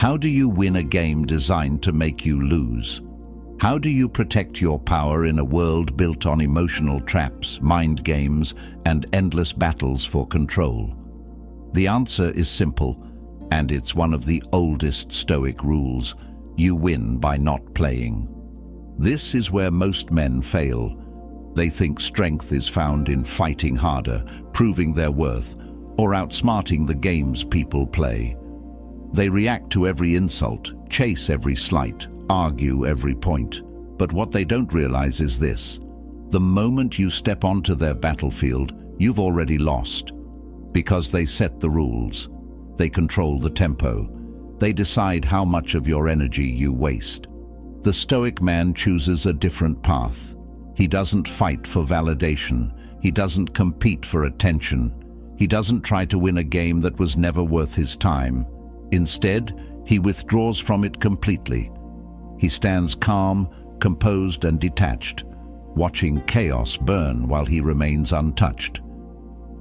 How do you win a game designed to make you lose? How do you protect your power in a world built on emotional traps, mind games, and endless battles for control? The answer is simple, and it's one of the oldest Stoic rules. You win by not playing. This is where most men fail. They think strength is found in fighting harder, proving their worth, or outsmarting the games people play. They react to every insult, chase every slight, argue every point. But what they don't realize is this: the moment you step onto their battlefield, you've already lost. Because they set the rules. They control the tempo. They decide how much of your energy you waste. The Stoic man chooses a different path. He doesn't fight for validation. He doesn't compete for attention. He doesn't try to win a game that was never worth his time. Instead, he withdraws from it completely. He stands calm, composed and detached, watching chaos burn while he remains untouched.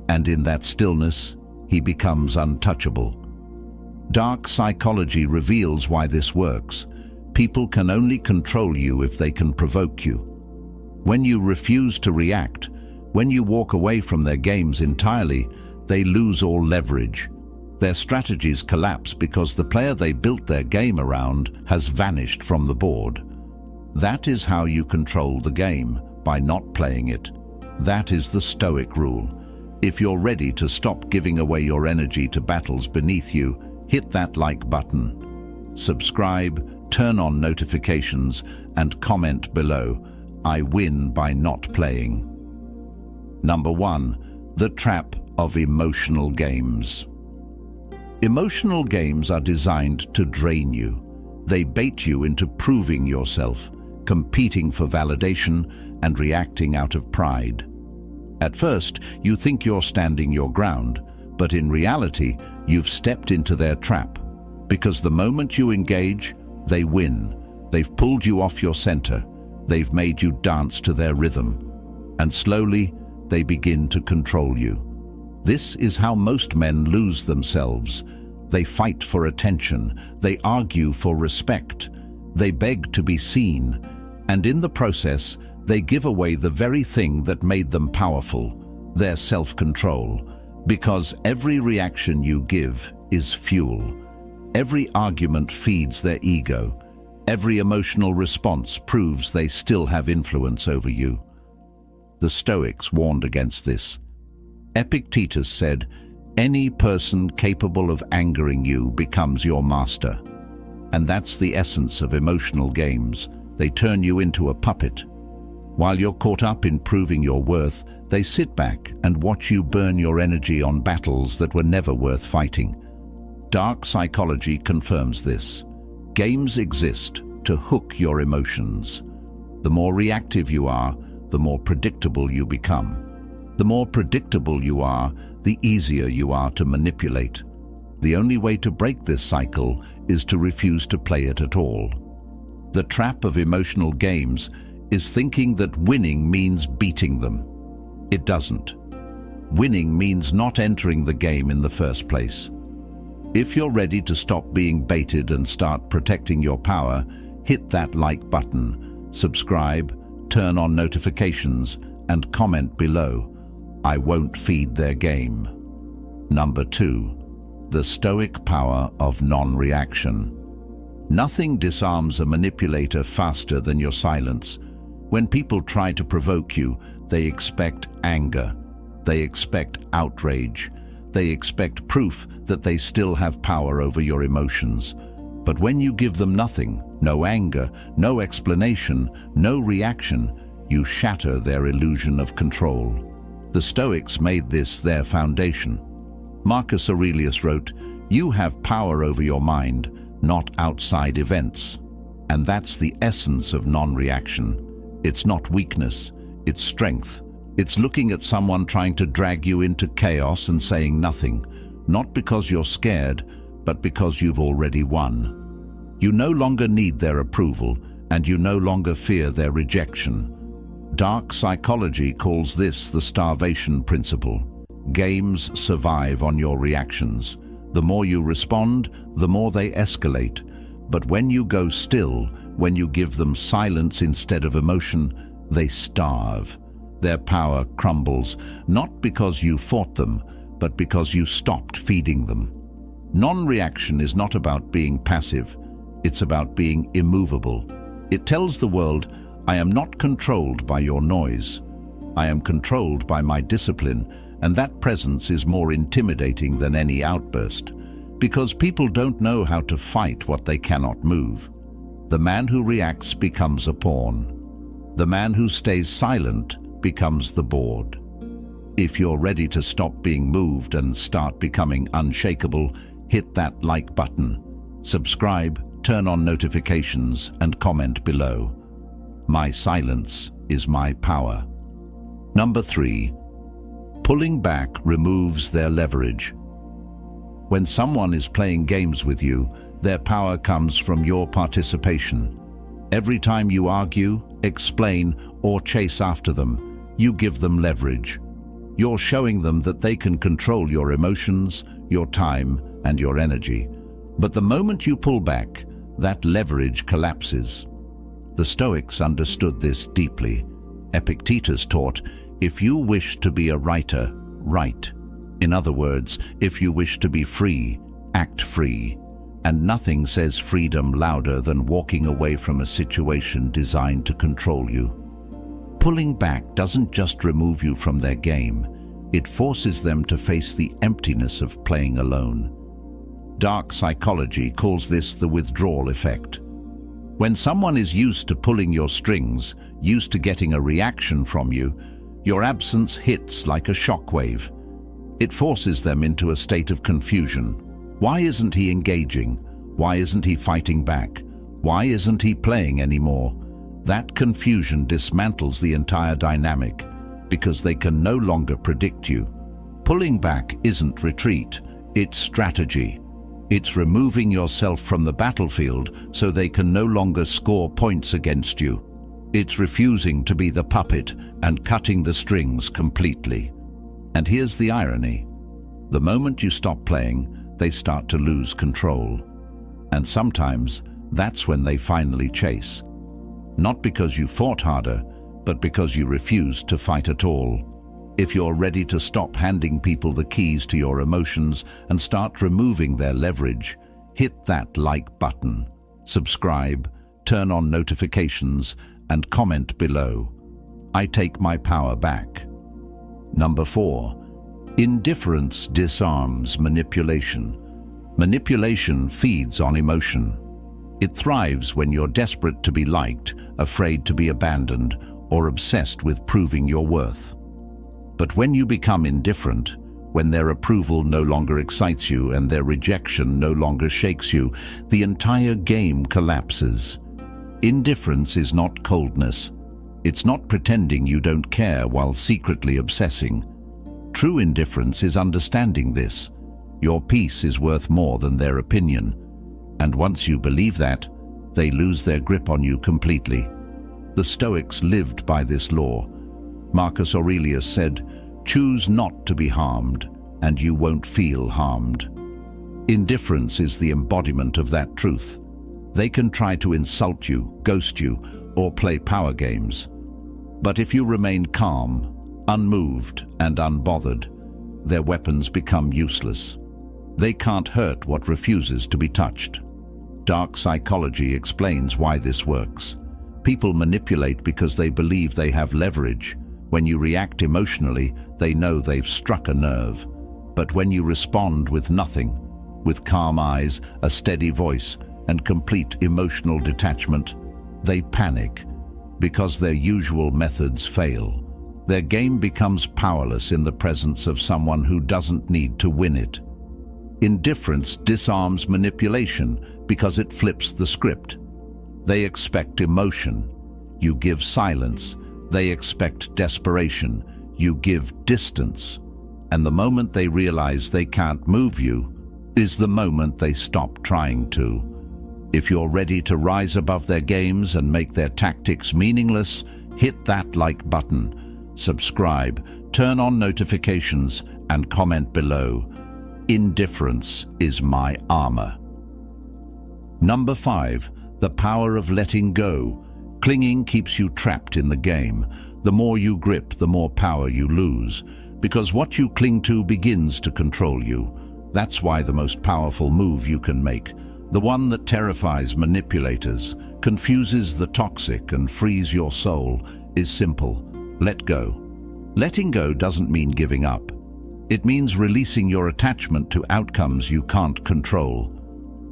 And in that stillness, he becomes untouchable. Dark psychology reveals why this works. People can only control you if they can provoke you. When you refuse to react, when you walk away from their games entirely, they lose all leverage. Their strategies collapse because the player they built their game around has vanished from the board. That is how you control the game, by not playing it. That is the Stoic rule. If you're ready to stop giving away your energy to battles beneath you, hit that like button. Subscribe, turn on notifications, and comment below. I win by not playing. Number 1. The trap of emotional games. Emotional games are designed to drain you. They bait you into proving yourself, competing for validation, and reacting out of pride. At first, you think you're standing your ground, but in reality, you've stepped into their trap. Because the moment you engage, they win. They've pulled you off your center. They've made you dance to their rhythm. And slowly, they begin to control you. This is how most men lose themselves. They fight for attention. They argue for respect. They beg to be seen. And in the process, they give away the very thing that made them powerful, their self-control. Because every reaction you give is fuel. Every argument feeds their ego. Every emotional response proves they still have influence over you. The Stoics warned against this. Epictetus said, "Any person capable of angering you becomes your master." And that's the essence of emotional games. They turn you into a puppet. While you're caught up in proving your worth, they sit back and watch you burn your energy on battles that were never worth fighting. Dark psychology confirms this. Games exist to hook your emotions. The more reactive you are, the more predictable you become. The more predictable you are, the easier you are to manipulate. The only way to break this cycle is to refuse to play it at all. The trap of emotional games is thinking that winning means beating them. It doesn't. Winning means not entering the game in the first place. If you're ready to stop being baited and start protecting your power, hit that like button, subscribe, turn on notifications, and comment below. I won't feed their game. Number 2. The Stoic power of non-reaction. Nothing disarms a manipulator faster than your silence. When people try to provoke you, they expect anger. They expect outrage. They expect proof that they still have power over your emotions. But when you give them nothing, no anger, no explanation, no reaction, you shatter their illusion of control. The Stoics made this their foundation. Marcus Aurelius wrote, "You have power over your mind, not outside events." And that's the essence of non-reaction. It's not weakness, it's strength. It's looking at someone trying to drag you into chaos and saying nothing, not because you're scared, but because you've already won. You no longer need their approval, and you no longer fear their rejection. Dark psychology calls this the starvation principle. Games survive on your reactions. The more you respond, the more they escalate. But when you go still, when you give them silence instead of emotion, they starve. Their power crumbles, not because you fought them, but because you stopped feeding them. Non-reaction is not about being passive. It's about being immovable. It tells the world, I am not controlled by your noise. I am controlled by my discipline, and that presence is more intimidating than any outburst, because people don't know how to fight what they cannot move. The man who reacts becomes a pawn. The man who stays silent becomes the board. If you're ready to stop being moved and start becoming unshakable, hit that like button, subscribe, turn on notifications, and comment below. My silence is my power. Number 3. Pulling back removes their leverage. When someone is playing games with you, their power comes from your participation. Every time you argue, explain, or chase after them, you give them leverage. You're showing them that they can control your emotions, your time, and your energy. But the moment you pull back, that leverage collapses. The Stoics understood this deeply. Epictetus taught, if you wish to be a writer, write. In other words, if you wish to be free, act free. And nothing says freedom louder than walking away from a situation designed to control you. Pulling back doesn't just remove you from their game, it forces them to face the emptiness of playing alone. Dark psychology calls this the withdrawal effect. When someone is used to pulling your strings, used to getting a reaction from you, your absence hits like a shockwave. It forces them into a state of confusion. Why isn't he engaging? Why isn't he fighting back? Why isn't he playing anymore? That confusion dismantles the entire dynamic because they can no longer predict you. Pulling back isn't retreat, it's strategy. It's removing yourself from the battlefield so they can no longer score points against you. It's refusing to be the puppet and cutting the strings completely. And here's the irony. The moment you stop playing, they start to lose control. And sometimes, that's when they finally chase. Not because you fought harder, but because you refused to fight at all. If you're ready to stop handing people the keys to your emotions and start removing their leverage, hit that like button, subscribe, turn on notifications, and comment below. I take my power back. Number 4. Indifference disarms manipulation. Manipulation feeds on emotion. It thrives when you're desperate to be liked, afraid to be abandoned, or obsessed with proving your worth. But when you become indifferent, when their approval no longer excites you and their rejection no longer shakes you, the entire game collapses. Indifference is not coldness. It's not pretending you don't care while secretly obsessing. True indifference is understanding this. Your peace is worth more than their opinion. And once you believe that, they lose their grip on you completely. The Stoics lived by this law. Marcus Aurelius said, "Choose not to be harmed, and you won't feel harmed." Indifference is the embodiment of that truth. They can try to insult you, ghost you, or play power games. But if you remain calm, unmoved, and unbothered, their weapons become useless. They can't hurt what refuses to be touched. Dark psychology explains why this works. People manipulate because they believe they have leverage. When you react emotionally, they know they've struck a nerve. But when you respond with nothing, with calm eyes, a steady voice, and complete emotional detachment, they panic because their usual methods fail. Their game becomes powerless in the presence of someone who doesn't need to win it. Indifference disarms manipulation because it flips the script. They expect emotion. You give silence. They expect desperation. You give distance. And the moment they realize they can't move you is the moment they stop trying to. If you're ready to rise above their games and make their tactics meaningless, hit that like button, subscribe, turn on notifications, and comment below. Indifference is my armor. Number 5. The power of letting go. Clinging keeps you trapped in the game. The more you grip, the more power you lose, because what you cling to begins to control you. That's why the most powerful move you can make, the one that terrifies manipulators, confuses the toxic and frees your soul, is simple. Let go. Letting go doesn't mean giving up. It means releasing your attachment to outcomes you can't control.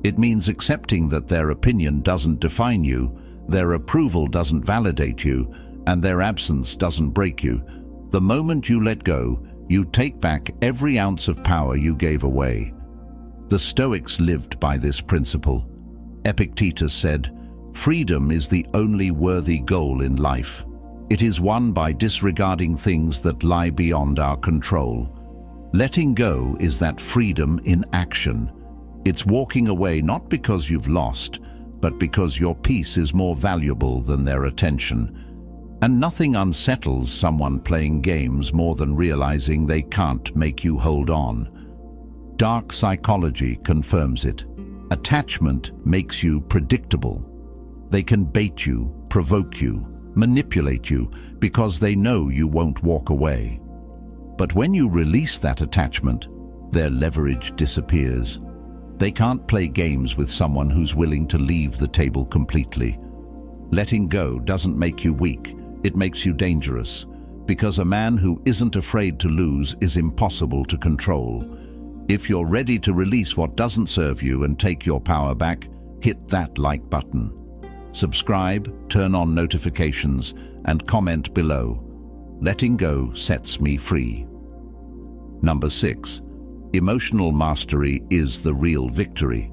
It means accepting that their opinion doesn't define you, their approval doesn't validate you, and their absence doesn't break you. The moment you let go, you take back every ounce of power you gave away. The Stoics lived by this principle. Epictetus said, "Freedom is the only worthy goal in life. It is won by disregarding things that lie beyond our control." Letting go is that freedom in action. It's walking away not because you've lost, but because your peace is more valuable than their attention. And nothing unsettles someone playing games more than realizing they can't make you hold on. Dark psychology confirms it. Attachment makes you predictable. They can bait you, provoke you, manipulate you because they know you won't walk away. But when you release that attachment, their leverage disappears. They can't play games with someone who's willing to leave the table completely. Letting go doesn't make you weak, it makes you dangerous, because a man who isn't afraid to lose is impossible to control. If you're ready to release what doesn't serve you and take your power back, hit that like button. Subscribe, turn on notifications, and comment below. Letting go sets me free. Number 6. Emotional mastery is the real victory.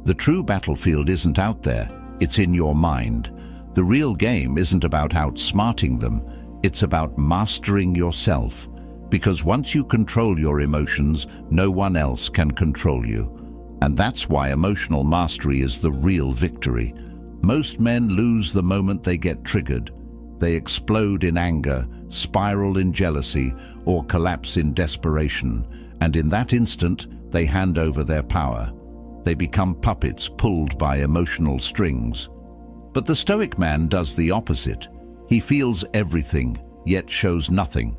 The true battlefield isn't out there, it's in your mind. The real game isn't about outsmarting them, it's about mastering yourself. Because once you control your emotions, no one else can control you. And that's why emotional mastery is the real victory. Most men lose the moment they get triggered. They explode in anger, spiral in jealousy, or collapse in desperation. And in that instant, they hand over their power. They become puppets pulled by emotional strings. But the Stoic man does the opposite. He feels everything, yet shows nothing.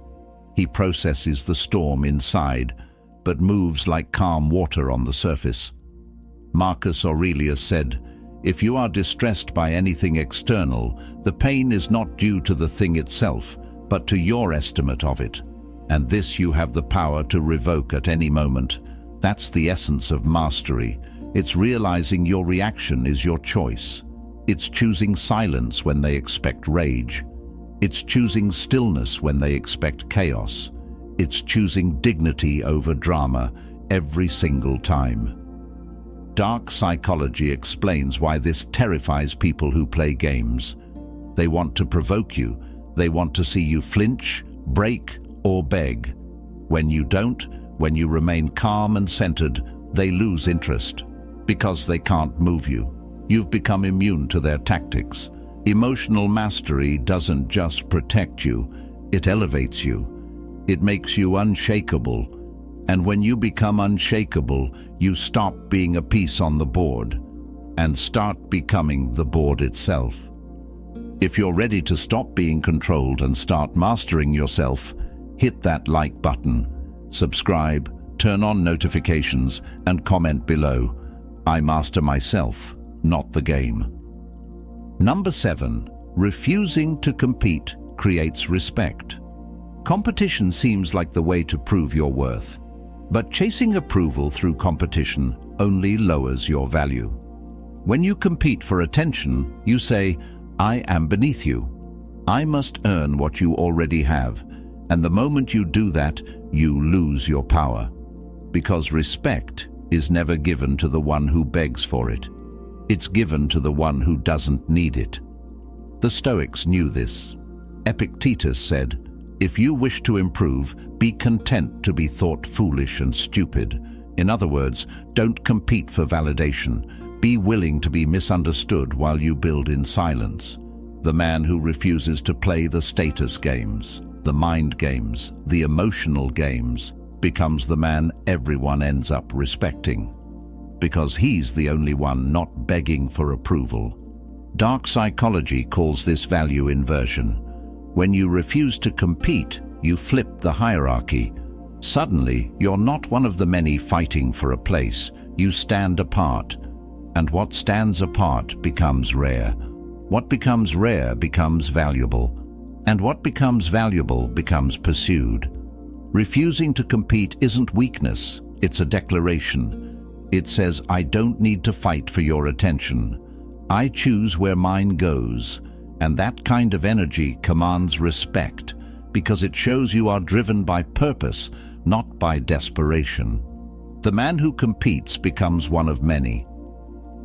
He processes the storm inside, but moves like calm water on the surface. Marcus Aurelius said, "If you are distressed by anything external, the pain is not due to the thing itself, but to your estimate of it. And this you have the power to revoke at any moment." That's the essence of mastery. It's realizing your reaction is your choice. It's choosing silence when they expect rage. It's choosing stillness when they expect chaos. It's choosing dignity over drama every single time. Dark psychology explains why this terrifies people who play games. They want to provoke you. They want to see you flinch, break, or beg. When you don't, when you remain calm and centered, they lose interest. Because they can't move you. You've become immune to their tactics. Emotional mastery doesn't just protect you, it elevates you. It makes you unshakable. And when you become unshakable, you stop being a piece on the board and start becoming the board itself. If you're ready to stop being controlled and start mastering yourself, hit that like button, subscribe, turn on notifications, and comment below. I master myself, not the game. Number 7. Refusing to compete creates respect. Competition seems like the way to prove your worth, but chasing approval through competition only lowers your value. When you compete for attention, you say, "I am beneath you. I must earn what you already have." And the moment you do that, you lose your power. Because respect is never given to the one who begs for it. It's given to the one who doesn't need it. The Stoics knew this. Epictetus said, "If you wish to improve, be content to be thought foolish and stupid." In other words, don't compete for validation. Be willing to be misunderstood while you build in silence. The man who refuses to play the status games, the mind games, the emotional games, becomes the man everyone ends up respecting, because he's the only one not begging for approval. Dark psychology calls this value inversion. When you refuse to compete, you flip the hierarchy. Suddenly, you're not one of the many fighting for a place. You stand apart, and what stands apart becomes rare. What becomes rare becomes valuable, and what becomes valuable becomes pursued. Refusing to compete isn't weakness, it's a declaration. It says, I don't need to fight for your attention. I choose where mine goes, and that kind of energy commands respect, because it shows you are driven by purpose, not by desperation. The man who competes becomes one of many.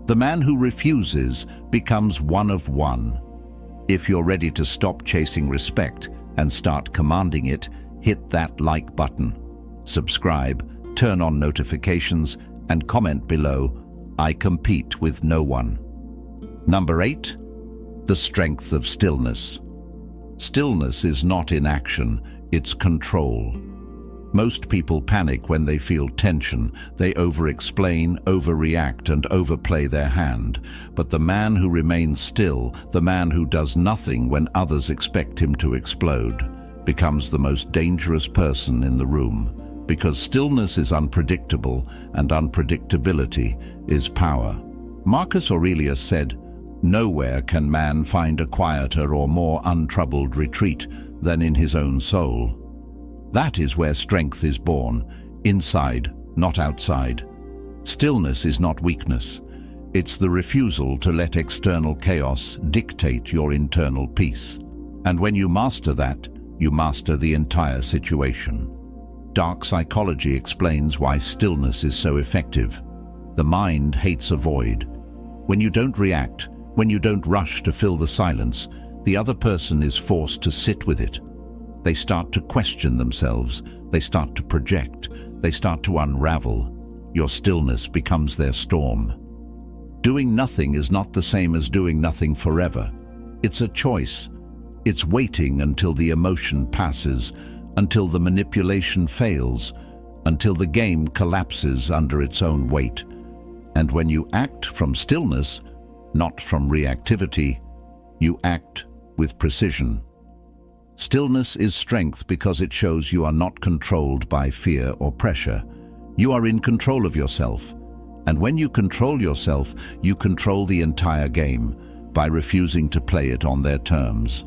The man who refuses becomes one of one. If you're ready to stop chasing respect and start commanding it, hit that like button, subscribe, turn on notifications, and comment below, I compete with no one. Number 8, the strength of stillness. Stillness is not inaction, it's control. Most people panic when they feel tension. They over-explain, overreact, and overplay their hand. But the man who remains still, the man who does nothing when others expect him to explode, becomes the most dangerous person in the room, because stillness is unpredictable, and unpredictability is power. Marcus Aurelius said, "Nowhere can man find a quieter or more untroubled retreat than in his own soul." That is where strength is born, inside, not outside. Stillness is not weakness. It's the refusal to let external chaos dictate your internal peace. And when you master that, you master the entire situation. Dark psychology explains why stillness is so effective. The mind hates a void. When you don't react, when you don't rush to fill the silence, the other person is forced to sit with it. They start to question themselves, they start to project, they start to unravel. Your stillness becomes their storm. Doing nothing is not the same as doing nothing forever. It's a choice. It's waiting until the emotion passes, until the manipulation fails, until the game collapses under its own weight. And when you act from stillness, not from reactivity, you act with precision. Stillness is strength because it shows you are not controlled by fear or pressure. You are in control of yourself. And when you control yourself, you control the entire game by refusing to play it on their terms.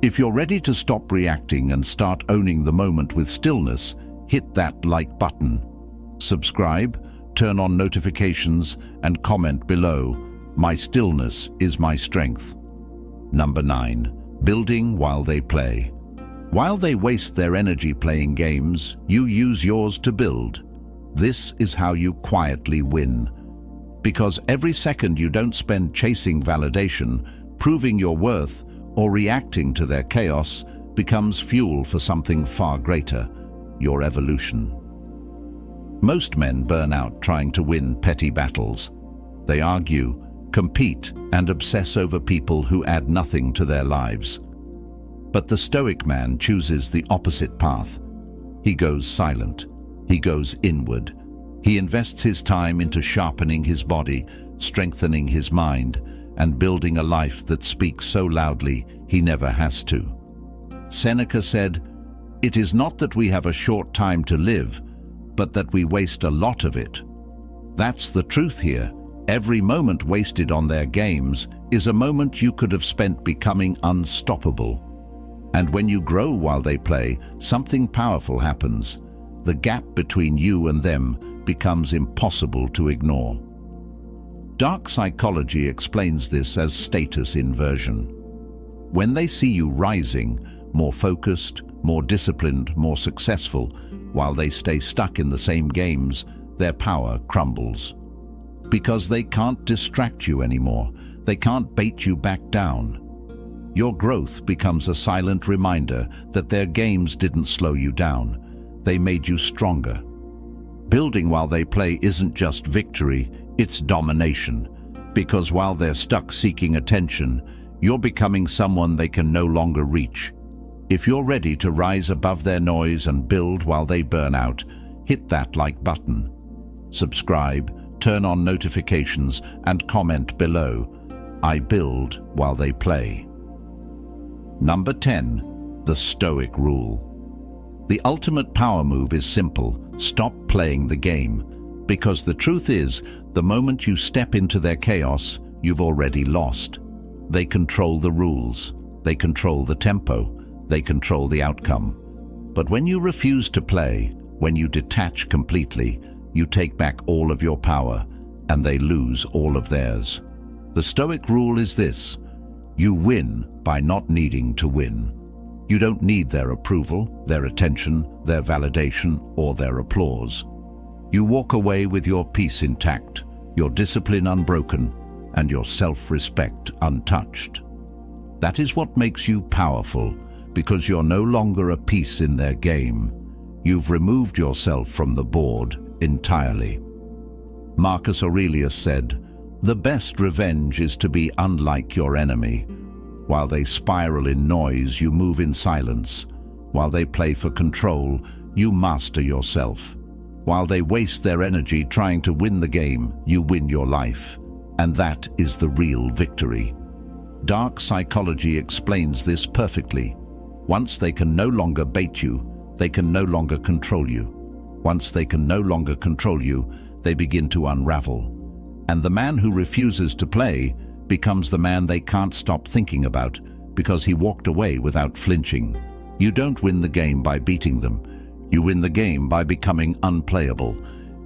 If you're ready to stop reacting and start owning the moment with stillness, hit that like button. Subscribe, turn on notifications, and comment below, "My stillness is my strength." Number 9. Building while they play. While they waste their energy playing games, you use yours to build. This is how you quietly win. Because every second you don't spend chasing validation, proving your worth, or reacting to their chaos becomes fuel for something far greater, your evolution. Most men burn out trying to win petty battles. They argue, compete, and obsess over people who add nothing to their lives. But the Stoic man chooses the opposite path. He goes silent. He goes inward. He invests his time into sharpening his body, strengthening his mind, and building a life that speaks so loudly he never has to. Seneca said, "It is not that we have a short time to live, but that we waste a lot of it." That's the truth here. Every moment wasted on their games is a moment you could have spent becoming unstoppable. And when you grow while they play, something powerful happens. The gap between you and them becomes impossible to ignore. Dark psychology explains this as status inversion. When they see you rising, more focused, more disciplined, more successful, while they stay stuck in the same games, their power crumbles. Because they can't distract you anymore. They can't bait you back down. Your growth becomes a silent reminder that their games didn't slow you down. They made you stronger. Building while they play isn't just victory, it's domination. Because while they're stuck seeking attention, you're becoming someone they can no longer reach. If you're ready to rise above their noise and build while they burn out, hit that like button. Subscribe, turn on notifications, and comment below. I build while they play. Number 10. The Stoic Rule. The ultimate power move is simple: stop playing the game. Because the truth is, the moment you step into their chaos, you've already lost. They control the rules. They control the tempo. They control the outcome. But when you refuse to play, when you detach completely, you take back all of your power, and they lose all of theirs. The Stoic rule is this: you win by not needing to win. You don't need their approval, their attention, their validation, or their applause. You walk away with your peace intact, your discipline unbroken, and your self-respect untouched. That is what makes you powerful, because you're no longer a piece in their game. You've removed yourself from the board entirely. Marcus Aurelius said, "The best revenge is to be unlike your enemy. While they spiral in noise, you move in silence. While they play for control, you master yourself. While they waste their energy trying to win the game, you win your life. And that is the real victory." Dark psychology explains this perfectly. Once they can no longer bait you, they can no longer control you. Once they can no longer control you, they begin to unravel. And the man who refuses to play becomes the man they can't stop thinking about, because he walked away without flinching. You don't win the game by beating them. You win the game by becoming unplayable.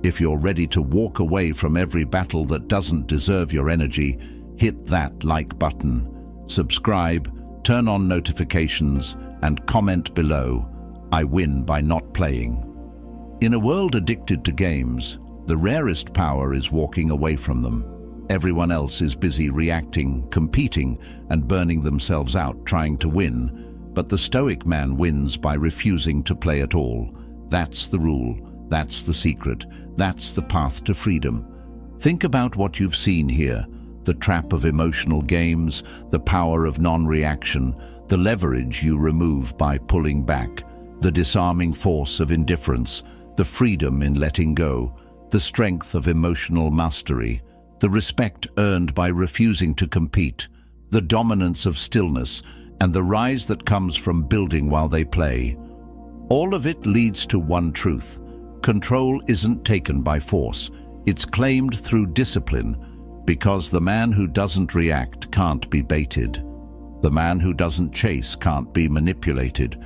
If you're ready to walk away from every battle that doesn't deserve your energy, hit that like button. Subscribe, turn on notifications, and comment below. I win by not playing. In a world addicted to games, the rarest power is walking away from them. Everyone else is busy reacting, competing, and burning themselves out trying to win. But the Stoic man wins by refusing to play at all. That's the rule. That's the secret. That's the path to freedom. Think about what you've seen here: the trap of emotional games, the power of non-reaction, the leverage you remove by pulling back, the disarming force of indifference, the freedom in letting go, the strength of emotional mastery, the respect earned by refusing to compete, the dominance of stillness, and the rise that comes from building while they play. All of it leads to one truth: control isn't taken by force, it's claimed through discipline, because the man who doesn't react can't be baited. The man who doesn't chase can't be manipulated.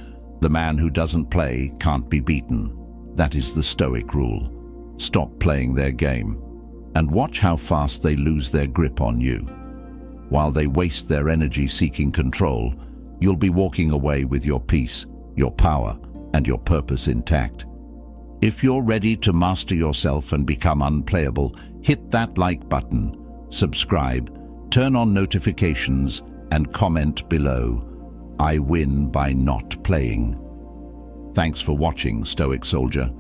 The man who doesn't play can't be beaten. That is the Stoic rule. Stop playing their game, and watch how fast they lose their grip on you. While they waste their energy seeking control, you'll be walking away with your peace, your power, and your purpose intact. If you're ready to master yourself and become unplayable, hit that like button, subscribe, turn on notifications, and comment below. I win by not playing. Thanks for watching, Stoic Soldier.